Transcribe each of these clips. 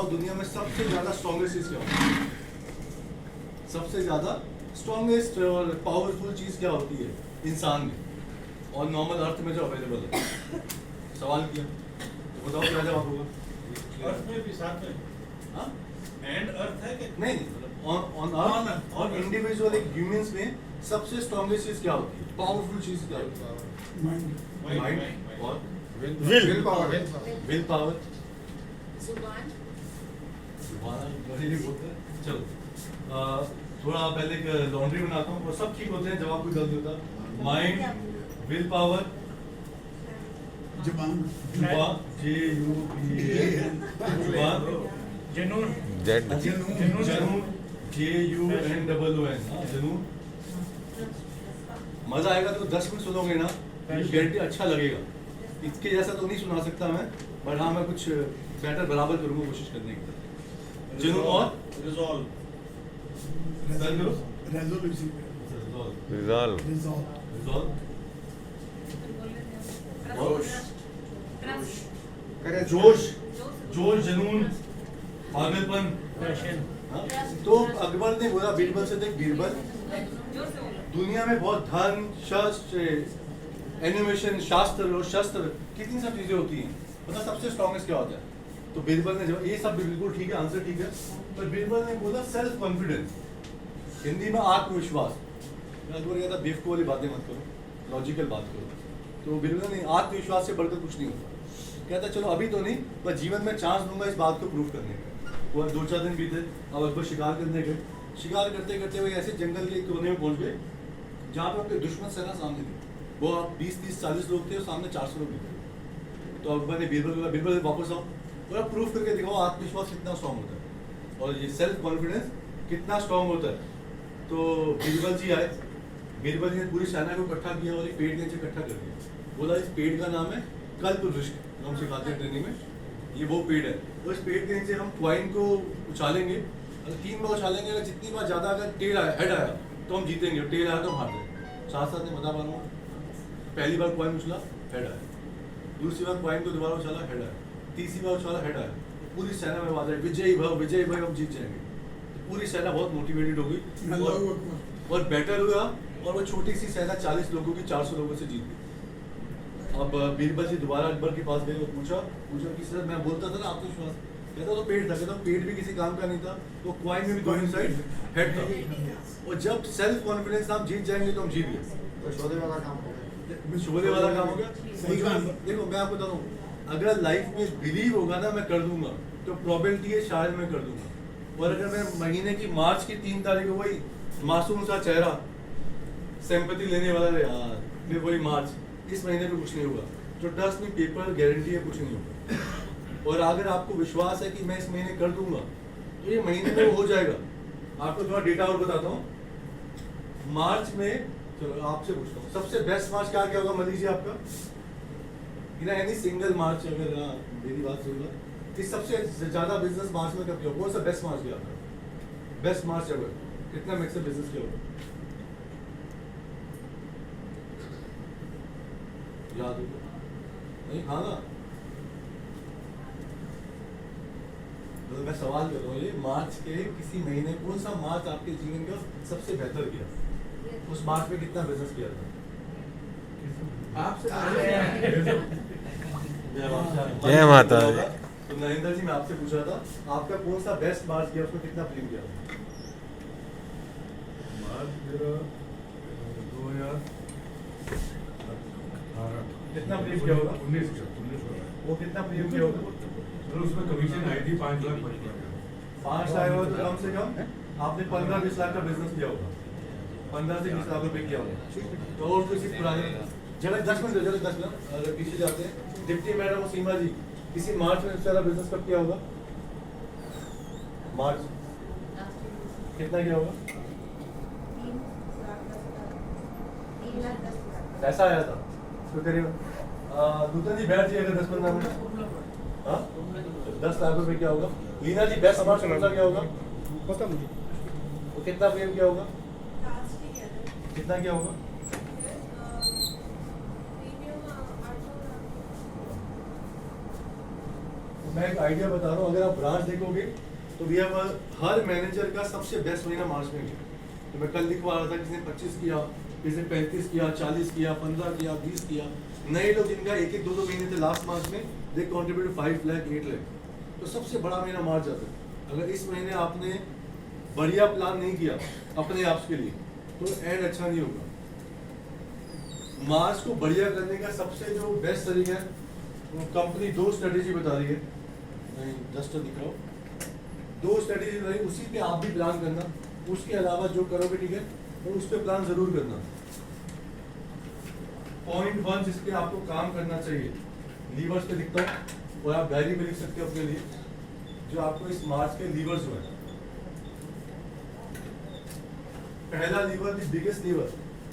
बताओ दुनिया में सबसे ज्यादा स्ट्रॉन्गेस्ट चीज क्या होती है? सबसे ज्यादा स्ट्रॉन्गेस्ट और पावरफुल चीज क्या होती है इंसान में और नॉर्मल अर्थ में जो अवेलेबल है? सवाल किया तो बताओ क्या जवाब होगा? अर्थ में भी साथ में हाँ? एंड अर्थ है कि नहीं ऑन अर्थ और इंडिविजुअल एक ह्यूमंस में सबसे स्ट्रॉन्गेस्ट चीज क्या होती है? पावरफुल चीज क्या होती है? माइंड और विल पावर। Will power. जुबान। चलो थोड़ा पहले लॉन्ड्री बनाता हूँ और सब ठीक होते हैं, जवाब कोई गलत होता। माइंड, विल पावर, जुबान, जुबान JUBAN, जुबान, जनून जनून JUNOON, जनून। मजा आएगा तो 10 मिनट सुनोगे ना, गारंटी अच्छा लगेगा। इसके जैसा तो नहीं सुना सकता मैं, पर हाँ मैं कुछ बेटर बराबर करूंगा कोशिश करने की। जनून और रिजॉल्व रेजोल्यूशन, रिजॉल्व, रिजॉल्व, जोश, जोश, जनून, पागलपन। हाँ? तो अकबर ने बोला बीरबल से, देख बीरबल, दुनिया में बहुत धन, शस्त्र, एनिमेशन, शास्त्र और शस्त्र, कितनी सब चीजें होती हैं, पता सबसे स्ट्रॉन्गेस्ट क्या होता है? तो बीरबल ने जब ये सब बिल्कुल ठीक है, आंसर ठीक है, पर बीरबल ने बोला सेल्फ कॉन्फिडेंस, हिंदी में आत्मविश्वास। अकबर कहता बेवकूफ वाली बातें मत करो, लॉजिकल बात करो। तो बीरबल ने आत्मविश्वास से बढ़कर कुछ नहीं होता। कहता चलो अभी तो नहीं, पर जीवन में चांस दूंगा इस बात को प्रूव करने का। वो 2-4 दिन बीते, अब अकबर शिकार करने गए। शिकार करते करते हुए ऐसे जंगल के कोने में पहुंच गए जहाँ पे उनके दुश्मन सेना सामने थी। वो 20-30-40 लोग थे और सामने 400 लोग थे। तो अकबर ने बीरबल को कहा, बीरबल वापस आओ और अब प्रूफ करके दिखाओ आत्मविश्वास कितना स्ट्रॉन्ग होता है और ये सेल्फ कॉन्फिडेंस कितना स्ट्रॉन्ग होता है। तो बीरबल जी आए, बीरबल जी ने पूरी सेना को इकट्ठा किया और एक पेड़ के नीचे इकट्ठा कर दिया। बोला इस पेड़ का नाम है कल्पवृक्ष, हम सिखाते हैं ट्रेनिंग में, ये वो पेड़ है। तो इस पेड़ के नीचे हम क्वाइन को उछालेंगे, अगर 3 बार उछालेंगे, अगर जितनी बार ज्यादा अगर टेल आया, हेड आया तो हम जीतेंगे, और टेल आया तो हम हार जाएंगे। साथ साथ में बता पा रहा हूँ, पहली बार क्वाइन उछला, हेड आया, दूसरी बार क्वाइन को दोबारा उछाला, हेड आया, तीसरी बार उछाला, हेड आया। पूरी सेना में आवाज आई विजयी भव, हम जीत जाएंगे। तो पूरी सेना बहुत मोटिवेटेड हो गई और बेटर हुआ, और वो छोटी सी सेना 40 लोगों की 400 लोगों से जीत गई। अब बीरबल जी दोबारा अकबर के पास गए और पूछा कि सर मैं बोलता था ना आत्मविश्वास, कहता तो पेड़ था, कहता पेड़ भी किसी काम का नहीं था, तो क्वाइन में भी दोनों साइड हेड था। और जब सेल्फ कॉन्फिडेंस आप जीत जाएंगे तो हम जीत गए। शोधे वाला काम हो शोले वाला काम हो गया। सही काम। देखो मैं आपको बता रहा हूँ, अगर लाइफ में बिलीव होगा ना मैं कर दूंगा, तो प्रोबेबिलिटी है शायद मैं कर दूंगा। और अगर मैं महीने की मार्च की 3 तारीख को वही मासूम सा चेहरा, सिंपैथी लेने वाला है यार, फिर वही मार्च, इस महीने पे कुछ नहीं होगा। तो ट्रस्ट में पेपर गारंटी है कुछ नहीं होगा। और अगर आपको विश्वास है कि मैं इस महीने कर दूंगा, तो ये महीने में हो जाएगा। आपको थोड़ा डेटा और बताता हूँ। मार्च में, चलो आपसे पूछता हूँ, सबसे बेस्ट मार्च क्या क्या होगा मान लीजिए आपका, एनी सिंगल मार्च, अगर मेरी बात सुनना, कि सबसे ज्यादा बिजनेस मार्च में कब किया, कौन सा बेस्ट मार्च किया आपका? बेस्ट मार्च एवर, कितना मैक्सिमम बिजनेस किया होगा? याद होगा नहीं? हाँ ना, तो मैं सवाल कर रहा हूँ, ये मार्च के किसी महीने कौन सा मार्च आपके जीवन का सबसे बेहतर किया? उस मार्च में कितना बिजनेस किया था आपसे? जय माता दी। तो नरेंद्र जी मैं आपसे पूछा था, आपका कौन सा बेस्ट मार्च किया, उसमें कितना फिल्म किया? मार्च मेरा 2018 कितना फिल्म किया होगा? 19 वो कितना फिल्म किया होगा? सर उसमें कमीशन आई थी 5 लाख 5 लाख हो तो कम से कम आपने 15-20 लाख का बिजनेस किया होगा, 15 से 20 लाख रुपए किया होगा। तो और किसी पुराने जगह 10 मिनट अगर पीछे जाते हैं, डिप्टी मैडम और सीमा जी, किसी मार्च में सारा बिजनेस कब किया होगा? मार्च कितना किया होगा? 3 लाख 10 लाख ऐसा आया था तो करिए नूतन जी बैठ जाइए, अगर 10-15 मिनट, हाँ 10 लाख रुपए क्या होगा? लीना जी बेस्ट मार्च कौन सा क्या होगा? पता मुझे वो कितना प्रेम क्या होगा? कितना क्या होगा? मैं एक आइडिया बता रहा हूँ, अगर आप ब्रांच देखोगे तो वी हैव हर मैनेजर का सबसे बेस्ट महीना मार्च में गया। तो मैं कल लिखवा रहा था, किसी ने 25 किया, किसी ने 35 किया, 40 किया, 15 किया, 20 किया। नए लोग जिनका 1-2 महीने थे लास्ट मार्च में, दे कॉन्ट्रीब्यूट 5 लाख 8 लाख। तो सबसे बड़ा महीना मार्च आता है। अगर इस महीने आपने बढ़िया प्लान नहीं किया अपने आप के लिए तो एंड अच्छा नहीं होगा। मार्च को बढ़िया करने का सबसे जो बेस्ट तरीका है, वो कंपनी 2 स्ट्रेटेजी बता रही है, मैं जस्ट दिखाओ, 2 स्ट्रेटेजी बता रही है, उसी पे आप भी प्लान करना। उसके अलावा जो करोगे ठीक है, तो उस पे प्लान जरूर करना। पॉइंट 1 जिस पे आपको काम करना चाहिए, लीवर्स पे लिखता हूँ और आप डायरी में लिख सकते हो अपने लिए, जो आपको इस मार्च के लीवर्स हुए। पहला lever, the biggest lever,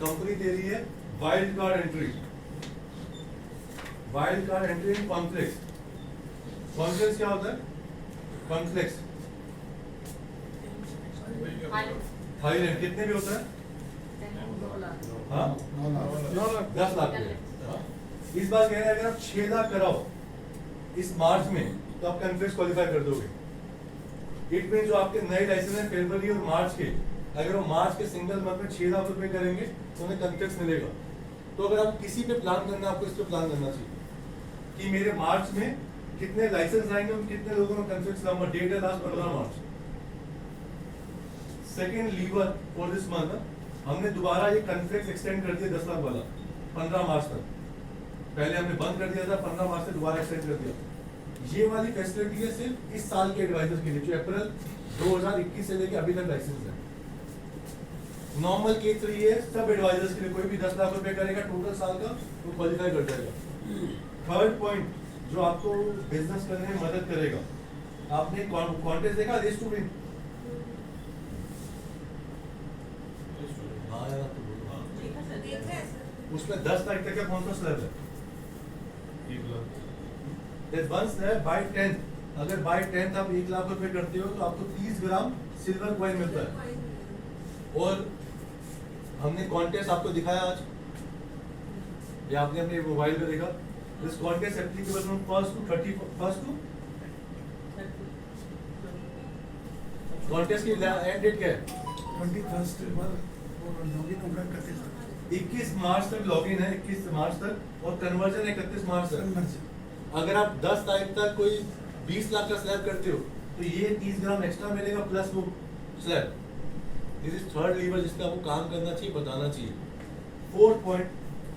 company दे रही है wild card entry. Wild card entry in conflicts. Conflicts क्या होता है? कॉन्फ्लिक्ट्स थाईलैंड कितने भी होता है? हाँ 10 लाख के। हाँ? इस बार कह रहे हैं अगर आप 6 लाख कराओ इस मार्च में तो आप कॉन्फ्लिक्ट्स क्वालिफाई कर दोगे। इट मीन जो आपके नए लाइसेंस हैं फरवरी और मार्च के, अगर वो मार्च के सिंगल मंथ में 6 लाख रुपए करेंगे तो उन्हें कॉन्फ्लिक्ट्स मिलेगा। तो अगर आप किसी पे प्लान करना है, आपको इस पे प्लान करना चाहिए कि मेरे मार्च में कितने लाइसेंस आएंगे और कितने लोगों में कॉन्फ्लिक्ट्स लाऊंगा। डेट है last 15 March. Second lever for this month, हमने दोबारा ये कॉन्फ्लिक्ट एक्सटेंड कर दिया 10 लाख वाला 15 मार्च तक। पहले हमने बंद कर दिया था, 15 मार्च से दोबारा एक्सटेंड कर दिया। ये वाली फैसिलिटी है सिर्फ इस साल के एडवाइजर्स के लिए, जो अप्रैल 2021 से लेके अभी तक लाइसेंस है। नॉर्मल केस 3 है सब एडवाइजर्स के लिए, कोई भी 10 लाख रुपए करेगा टोटल साल का वो क्वालिफाई कर जाएगा। थर्ड पॉइंट जो आपको बिजनेस करने में मदद करेगा, आपने कॉन्टेस्ट देखा रेस टू विन? उसमें 10 तारीख तक का कौन सा स्लैब है? 1 lakh. There's one slab by 10th, अगर बाय 10th आप 1 लाख रुपए करते हो तो आपको 30 ग्राम सिल्वर कॉइन मिलता है। और हमने कॉन्टेस्ट आपको दिखाया आज, या आपने अपने मोबाइल पे देखा। This contest applicable from 1st to 31st to contest की एंड डेट क्या है? 21 लॉगिन होगा 21 मार्च तक लॉगिन है, 21 मार्च तक, और कन्वर्जन 31 मार्च तक। अगर आप 10 तारीख तक कोई 20 लाख का स्लैब करते हो तो ये 30 ग्राम एक्स्ट्रा मिलेगा प्लस वो slab. This is third lever जिस पे आपको काम करना चाहिए, बताना चाहिए। फोर्थ पॉइंट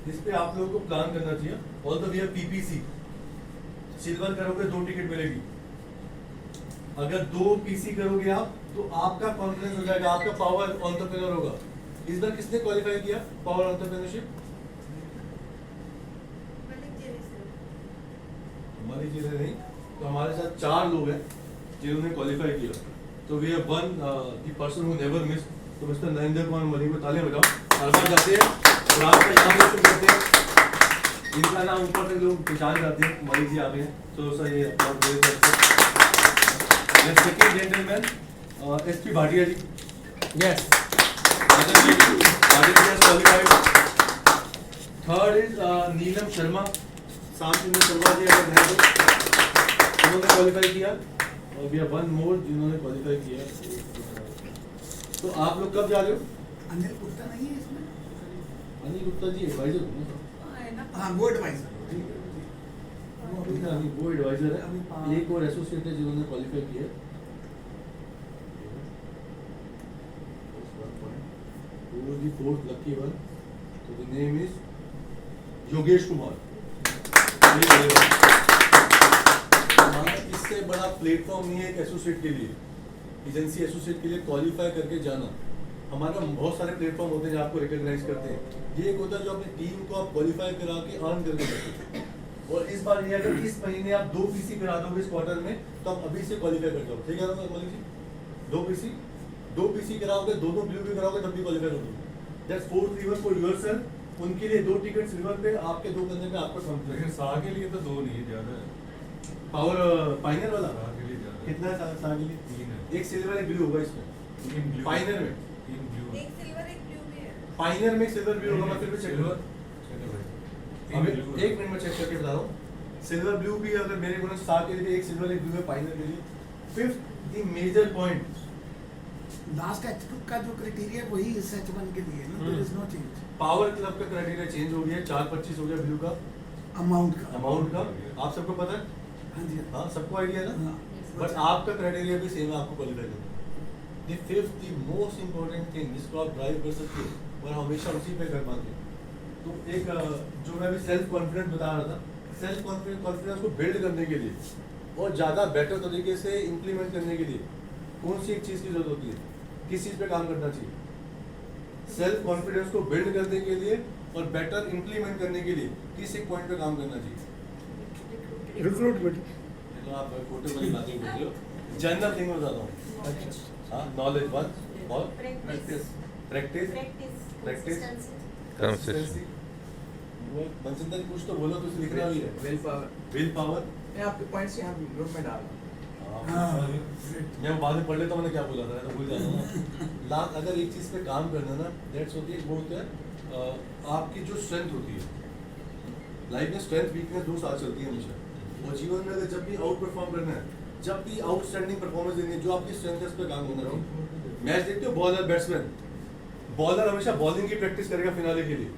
जिस पे आप लोगों को प्लान करना चाहिए, all the way PPC, silver करोगे 2 टिकट मिलेगी। अगर 2 पीसी करोगे आप तो आपका कॉन्फिडेंस हो जाएगा, आपका पावर एंटरप्रेन्योर होगा। इस बार किसने क्वालिफाई किया पावर एंटरप्रेन्योरशिप? हमारी चीजें नहीं, तो हमारे साथ 4 लोग हैं जिन्होंने क्वालिफाई किया। तो we have one the person who never miss, तो मिस्टर नरेंद्र कुमार मलिक को तालियां बजाओ। हर बार जाते हैं और आपका नाम रोशन करते हैं, इनका नाम ऊपर तक लोग पहचान जाते हैं। मलिक जी आ गए हैं, तो सर ये second gentleman SP Bhatia ji. Yes, third is Neelam Sharma, सांचंद्र शर्मा जी अगर हैं तो उन्होंने क्वालिफाई किया, और वी हैव वन मोर जिन्होंने क्वालिफाई किया। तो आप लोग कब जा रहे हो? अनिल गुप्ता नहीं है इसमें? अनिल गुप्ता जी एडवाइजर हो ना? हाँ वो एडवाइजर वो एडवाइजर है। एक और एसोसिएट है जिन्होंने क्वालिफाई किया। फोर्थ लकी वन, तो the name is Yogesh Kumar. हमारा इससे बड़ा प्लेटफॉर्म नहीं है एक एसोसिएट के लिए, एजेंसी एसोसिएट के लिए क्वालिफाई करके जाना। हमारा बहुत सारे प्लेटफॉर्म होते हैं जो आपको रिकॉग्नाइज करते हैं। ये एक होता है जो अपनी टीम को आप क्वालिफाई करा के अर्न करके जाते हैं। और इस बार ये अगर इस महीने आप 2 पीसी करा दोगे इस क्वार्टर में, तो आप अभी से क्वालिफाई कर जाओ। ठीक है मलिक जी? 2 पीसी कराओगे, दोनों ब्लू भी कराओगे, तब भी क्वालिफाई कर दोगे। That's fourth lever for yourself. उनके लिए 2 टिकट सिल्वर पे, आपके 2 करने पे आपका कॉन्फ्लिक्ट। लेकिन सा के लिए तो 2 नहीं है, ज्यादा है। पावर फाइनल वाला सा के लिए ज्यादा है। कितना है सा के लिए? 3 है। एक सिल्वर एक ब्लू होगा इसमें 3 ब्लू फाइनल में। 3 ब्लू एक सिल्वर एक ब्लू में है। फाइनल में सिल्वर ब्लू होगा। मैं फिर भी चेक करूँ चलो भाई। अभी 1 मिनट में चेक करके बता रहा हूँ। सिल्वर ब्लू भी अगर मेरे को स्टार के लिए एक सिल्वर एक ब्लू है फाइनल के लिए. Fifth the major point, last H2 का जो क्राइटेरिया वही इस H1 के लिए है ना, there is no change. Power club का क्राइटेरिया चेंज हो गया, 425 हो गया ब्लू का अमाउंट का. अमाउंट का. आप सबको पता है? हाँ जी. हाँ, सबको आइडिया है ना. हाँ. बट आपका क्राइटेरिया भी सेम है, आपको क्वालिफाई करना. The fifth the most important thing जिसको आप ड्राइव कर सकते हो और हमेशा उसी पे कर पाते हो. तो एक जो मैं अभी सेल्फ कॉन्फिडेंस बता रहा था, सेल्फ कॉन्फिडेंस को बिल्ड करने के लिए और ज़्यादा बेटर तरीके से इम्प्लीमेंट करने के लिए कौन सी एक चीज़ की जरूरत होती है, किस चीज़ पे काम करना चाहिए? सेल्फ कॉन्फिडेंस को बिल्ड करने के लिए और बेटर इम्प्लीमेंट करने के लिए किस एक पॉइंट पे काम करना चाहिए? रिक्रूटमेंट. ये तो आप खोटे वाली बातें बोल रहे हो. जनरल थिंग बताता हूँ. अच्छा. हाँ, नॉलेज वन और Practice. Practice. Practice. Practice. Consistency. Consistency. वो मनसिंदर कुछ तो बोलो, तो लिखना भी है. Will power. Will power. मैं आपके पॉइंट्स यहाँ ग्रुप में डाल रहा हूँ. हाँ. मैं बाद में पढ़ लेता हूँ, मैंने क्या बोला था, मैं तो भूल जाता हूँ. लाख अगर एक चीज़ पे काम करना ना, दैट्स होती है, वो होता है आपकी जो स्ट्रेंथ होती है. लाइफ में स्ट्रेंथ वीकनेस दो साथ चलती है हमेशा. और जीवन में अगर जब भी आउट परफॉर्म करना है, जब भी आउटस्टैंडिंग परफॉर्मेंस देनी है, जो आपकी स्ट्रेंथ है उस पर काम करना चाहिए. मैच देखते हो, बॉलर बैट्समैन. बॉलर हमेशा बॉलिंग की प्रैक्टिस करेगा फिनाले के लिए,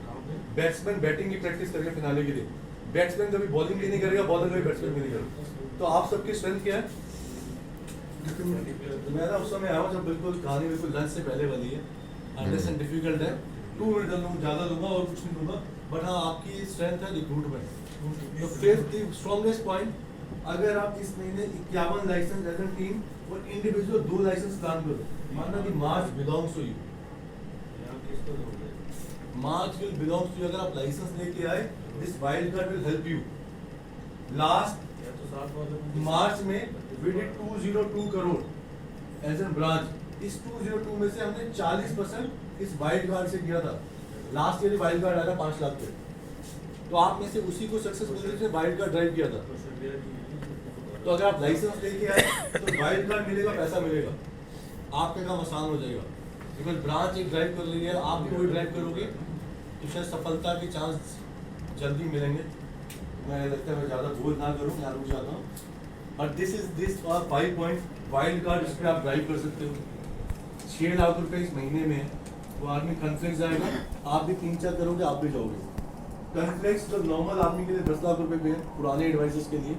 बैट्समैन बैटिंग की प्रैक्टिस करेगा फिनाले के लिए. बैट्समैन कभी बॉलिंग भी नहीं करेगा, बॉलर कभी बैट्समैन भी नहीं करेगा. तो आप सबकी स्ट्रेंथ क्या है? तो मैं ना उस समय आया हूँ जब बिल्कुल कहानी बिल्कुल लंच से पहले वाली है. अंडरस्टैंड डिफिकल्ट है, 2 मिनट लूँगा, ज़्यादा लूँगा और कुछ नहीं लूँगा. बट हाँ, आपकी स्ट्रेंथ है रिक्रूटमेंट. तो फिफ्थ द स्ट्रॉन्गेस्ट पॉइंट, अगर आप इस महीने 51 लाइसेंस एज एन टीम और इंडिविजुअल 2 लाइसेंस प्लान करो, मानना कि March belongs to you. March will belongs to you. अगर आप लाइसेंस लेके आए, this wild card will help you. Last March में we did 202 crore as an branch. इस 202 में से हमने 40% इस वाइल्ड कार्ड से किया था. लास्ट ईयर वाइल्ड कार्ड आया था 5 लाख पे. तो आप में से उसी को सक्सेस मिल रही थी, वाइल्ड कार्ड ड्राइव किया था. तो अगर आप लाइसेंस लेके आए तो वाइल्ड कार्ड मिलेगा, पैसा मिलेगा, आपका काम आसान हो जाएगा. बिकॉज ब्रांच एक ड्राइव कर रही है, आप भी वही ड्राइव करोगे, तो शायद सफलता के चांस जल्दी मिलेंगे. मैं लगता है मैं ज़्यादा बोल ना करूँ, मैं रुक जाता हूँ. और दिस 5 पॉइंट वाइल्ड कार्ड, इस पर आप ड्राइव कर सकते हो. 6 लाख रुपए इस महीने में वो आदमी कॉन्फ्लेक्स जाएगा, आप भी 3-4 करोगे, आप भी जाओगे. कॉन्फ्लेक्स जो नॉर्मल आदमी के लिए 10 लाख रुपए पे है पुराने एडवाइजर्स के लिए,